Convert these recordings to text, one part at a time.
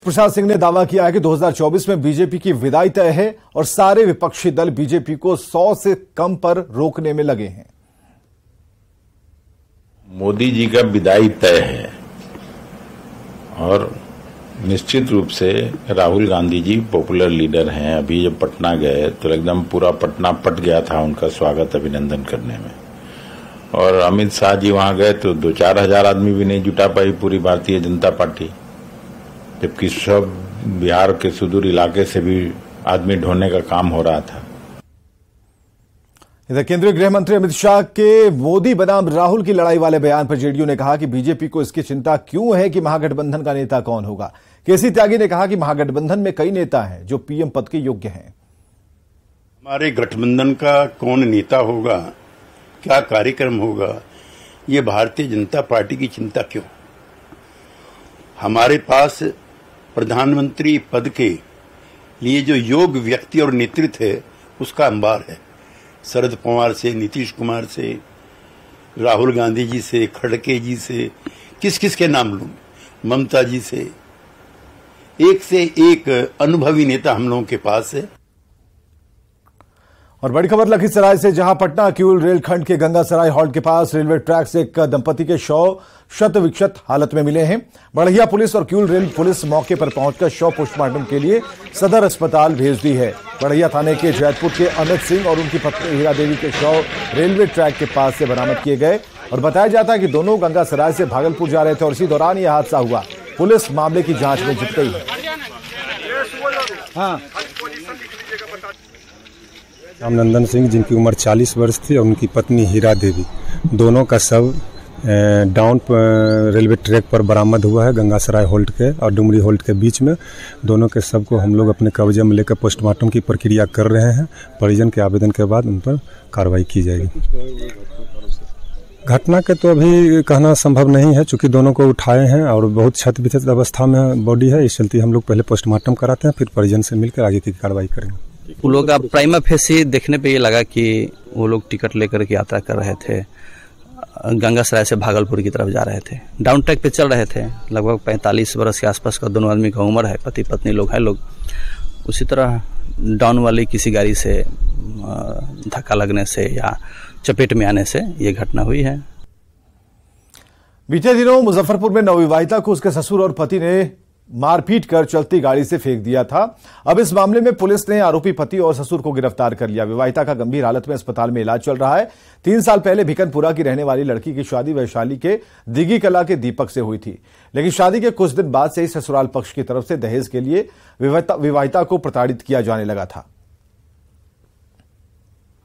प्रसाद सिंह ने दावा किया है कि 2024 में बीजेपी की विदाई तय है और सारे विपक्षी दल बीजेपी को 100 से कम पर रोकने में लगे हैं। मोदी जी का विदाई तय है और निश्चित रूप से राहुल गांधी जी पॉपुलर लीडर हैं। अभी जब पटना गए तो एकदम पूरा पटना पट गया था उनका स्वागत अभिनंदन करने में। और अमित शाह जी वहां गए तो 2-4 हजार आदमी भी नहीं जुटा पाई पूरी भारतीय जनता पार्टी, जबकि सब बिहार के सुदूर इलाके से भी आदमी ढोने का काम हो रहा था। इधर केंद्रीय गृह मंत्री अमित शाह के मोदी बनाम राहुल की लड़ाई वाले बयान पर जेडीयू ने कहा कि बीजेपी को इसकी चिंता क्यों है कि महागठबंधन का नेता कौन होगा। केसी त्यागी ने कहा कि महागठबंधन में कई नेता हैं जो पीएम पद के योग्य हैं। हमारे गठबंधन का कौन नेता होगा, क्या कार्यक्रम होगा, ये भारतीय जनता पार्टी की चिंता क्यों? हमारे पास प्रधानमंत्री पद के लिए जो योग्य व्यक्ति और नेतृत्व है उसका अंबार है। शरद पवार से, नीतीश कुमार से, राहुल गांधी जी से, खड़गे जी से, किस किस के नाम लूं, ममता जी से, एक से एक अनुभवी नेता हम लोगों के पास है। और बड़ी खबर लखीसराय से, जहां पटना किऊल रेलखंड के गंगासराय हॉल्ट के पास रेलवे ट्रैक से एक दंपति के शव शत विक्षत हालत में मिले हैं। बढ़िया पुलिस और किऊल रेल पुलिस मौके पर पहुंचकर शव पोस्टमार्टम के लिए सदर अस्पताल भेज दी है। बढ़िया थाने के जैतपुर के अमित सिंह और उनकी पत्नी हीरा देवी के शव रेलवे ट्रैक के पास से बरामद किए गए और बताया जाता है कि दोनों गंगासराय से भागलपुर जा रहे थे और इसी दौरान यह हादसा हुआ। पुलिस मामले की जांच में जुट गई है। रामनंदन सिंह, जिनकी उम्र 40 वर्ष थी, और उनकी पत्नी हीरा देवी, दोनों का शव डाउन रेलवे ट्रैक पर बरामद हुआ है गंगासराय होल्ट के और डुमरी होल्ट के बीच में। दोनों के शव को हम लोग अपने कब्जे में लेकर पोस्टमार्टम की प्रक्रिया कर रहे हैं। परिजन के आवेदन के बाद उन पर कार्रवाई की जाएगी। घटना के तो अभी कहना संभव नहीं है, चूंकि दोनों को उठाए हैं और बहुत क्षत विक्षत अवस्था में बॉडी है। इस चलते हम लोग पहले पोस्टमार्टम कराते हैं, फिर परिजन से मिलकर आगे की कार्रवाई करेंगे। वो लोग का प्राइमा फेसी देखने पे ये लगा कि वो लोग टिकट लेकर के यात्रा कर रहे थे, गंगासराय से भागलपुर की तरफ जा रहे थे, डाउन ट्रैक पे चल रहे थे। लगभग 45 वर्ष के आसपास का दोनों आदमी का उम्र है, पति पत्नी लोग हैं लोग। उसी तरह डाउन वाली किसी गाड़ी से धक्का लगने से या चपेट में आने से ये घटना हुई है। बीते दिनों मुजफ्फरपुर में नवविवाहिता को उसके ससुर और पति ने मारपीट कर चलती गाड़ी से फेंक दिया था। अब इस मामले में पुलिस ने आरोपी पति और ससुर को गिरफ्तार कर लिया। विवाहिता का गंभीर हालत में अस्पताल में इलाज चल रहा है। 3 साल पहले भिकनपुरा की रहने वाली लड़की की शादी वैशाली के दिघी कला के दीपक से हुई थी, लेकिन शादी के कुछ दिन बाद से ही ससुराल पक्ष की तरफ से दहेज के लिए विवाहिता को प्रताड़ित किया जाने लगा था।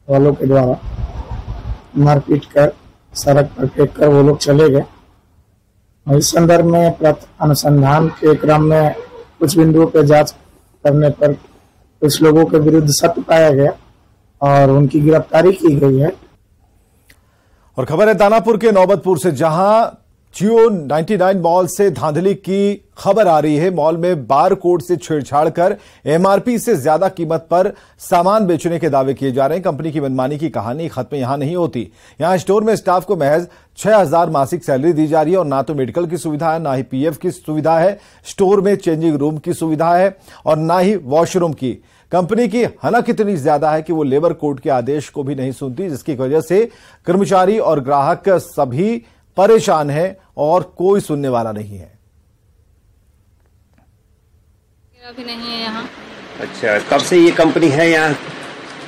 वालों के द्वारा मारपीट कर सड़क पर फेंक कर वो लोग चले गए। इस संदर्भ में अनुसंधान के क्रम में कुछ बिंदुओं पर जांच करने पर कुछ लोगों के विरुद्ध सत्य पाया गया और उनकी गिरफ्तारी की गई है। और खबर है दानापुर के नौबतपुर से, जहां जियो 99 मॉल से धांधली की खबर आ रही है। मॉल में बार कोड से छेड़छाड़ कर एमआरपी से ज्यादा कीमत पर सामान बेचने के दावे किए जा रहे हैं। कंपनी की मनमानी की कहानी खत्म यहां नहीं होती। यहां स्टोर में स्टाफ को महज 6000 मासिक सैलरी दी जा रही है और ना तो मेडिकल की सुविधा है, ना ही पीएफ की सुविधा है। स्टोर में चेंजिंग रूम की सुविधा है और ना ही वॉशरूम की। कंपनी की हनक इतनी ज्यादा है कि वो लेबर कोड के आदेश को भी नहीं सुनती, जिसकी वजह से कर्मचारी और ग्राहक सभी परेशान है और कोई सुनने वाला नहीं है। अभी नहीं है यहाँ। अच्छा, कब से ये कंपनी है यहाँ?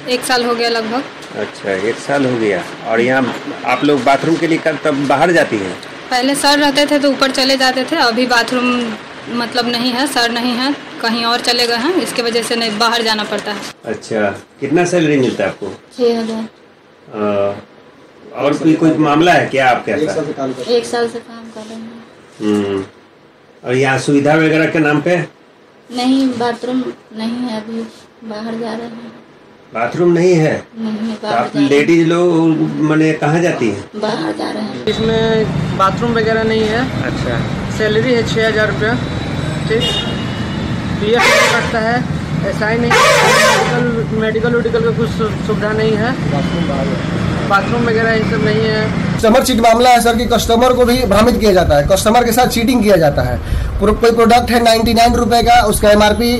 1 साल हो गया लगभग। अच्छा, 1 साल हो गया। और यहाँ आप लोग बाथरूम के लिए तब बाहर जाती हैं? पहले सर रहते थे तो ऊपर चले जाते थे, अभी बाथरूम मतलब नहीं है, सर नहीं है, कहीं और चले गए हैं, इसके वजह से नहीं बाहर जाना पड़ता है। अच्छा, कितना सैलरी मिलता है आपको? 6000। और कोई मामला है क्या आपके साथ? 1 साल से काम कर रहे हैं। और यहाँ सुविधा वगैरह के नाम पे? नहीं, बाथरूम नहीं है, अभी बाहर जा रहे हैं। बाथरूम नहीं है? नहीं, तो आप लेडीज लोग मैंने कहाँ जाती हैं? बाहर जा रहे हैं। इसमें बाथरूम वगैरह नहीं है। अच्छा, सैलरी है 6000 रुपया। ठीक, पीएफ नहीं कटता है, ऐसा ही नहीं। मेडिकल का कुछ सुविधा नहीं है, बाथरूम वगैरह ये सब नहीं है। कस्टमर चीट मामला है सर कि कस्टमर को भी भ्रमित किया जाता है, कस्टमर के साथ चीटिंग किया जाता है। कोई प्रोडक्ट है 99 रुपए का, उसका एमआरपी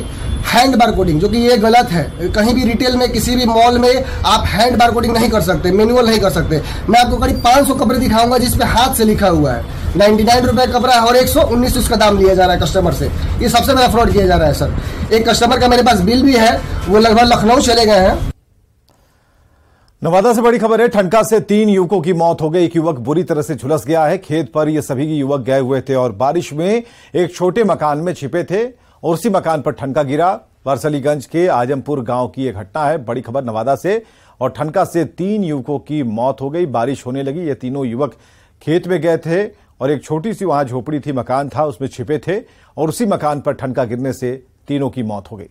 हैंड बारकोडिंग, जो कि ये गलत है। कहीं भी रिटेल में किसी भी मॉल में आप हैंड बारकोडिंग नहीं कर सकते, मैनुअल नहीं कर सकते। मैं आपको करीब 500 कपड़े दिखाऊंगा जिसपे हाथ से लिखा हुआ है 99 रुपए कपड़ा है और 119 उसका दाम लिया जा रहा है कस्टमर से। ये सबसे बड़ा फ्रॉड किया जा रहा है सर। एक कस्टमर का मेरे पास बिल भी है, वो लगभग लखनऊ चले गए हैं। नवादा से बड़ी खबर है, ठनका से 3 युवकों की मौत हो गई। एक युवक बुरी तरह से झुलस गया है। खेत पर ये सभी युवक गए हुए थे और बारिश में एक छोटे मकान में छिपे थे और उसी मकान पर ठनका गिरा। वारसलीगंज के आजमपुर गांव की यह घटना है। बड़ी खबर नवादा से, और ठनका से 3 युवकों की मौत हो गई। बारिश होने लगी, ये तीनों युवक खेत में गए थे और एक छोटी सी वहां झोपड़ी थी, मकान था, उसमें छिपे थे और उसी मकान पर ठनका गिरने से तीनों की मौत हो गई।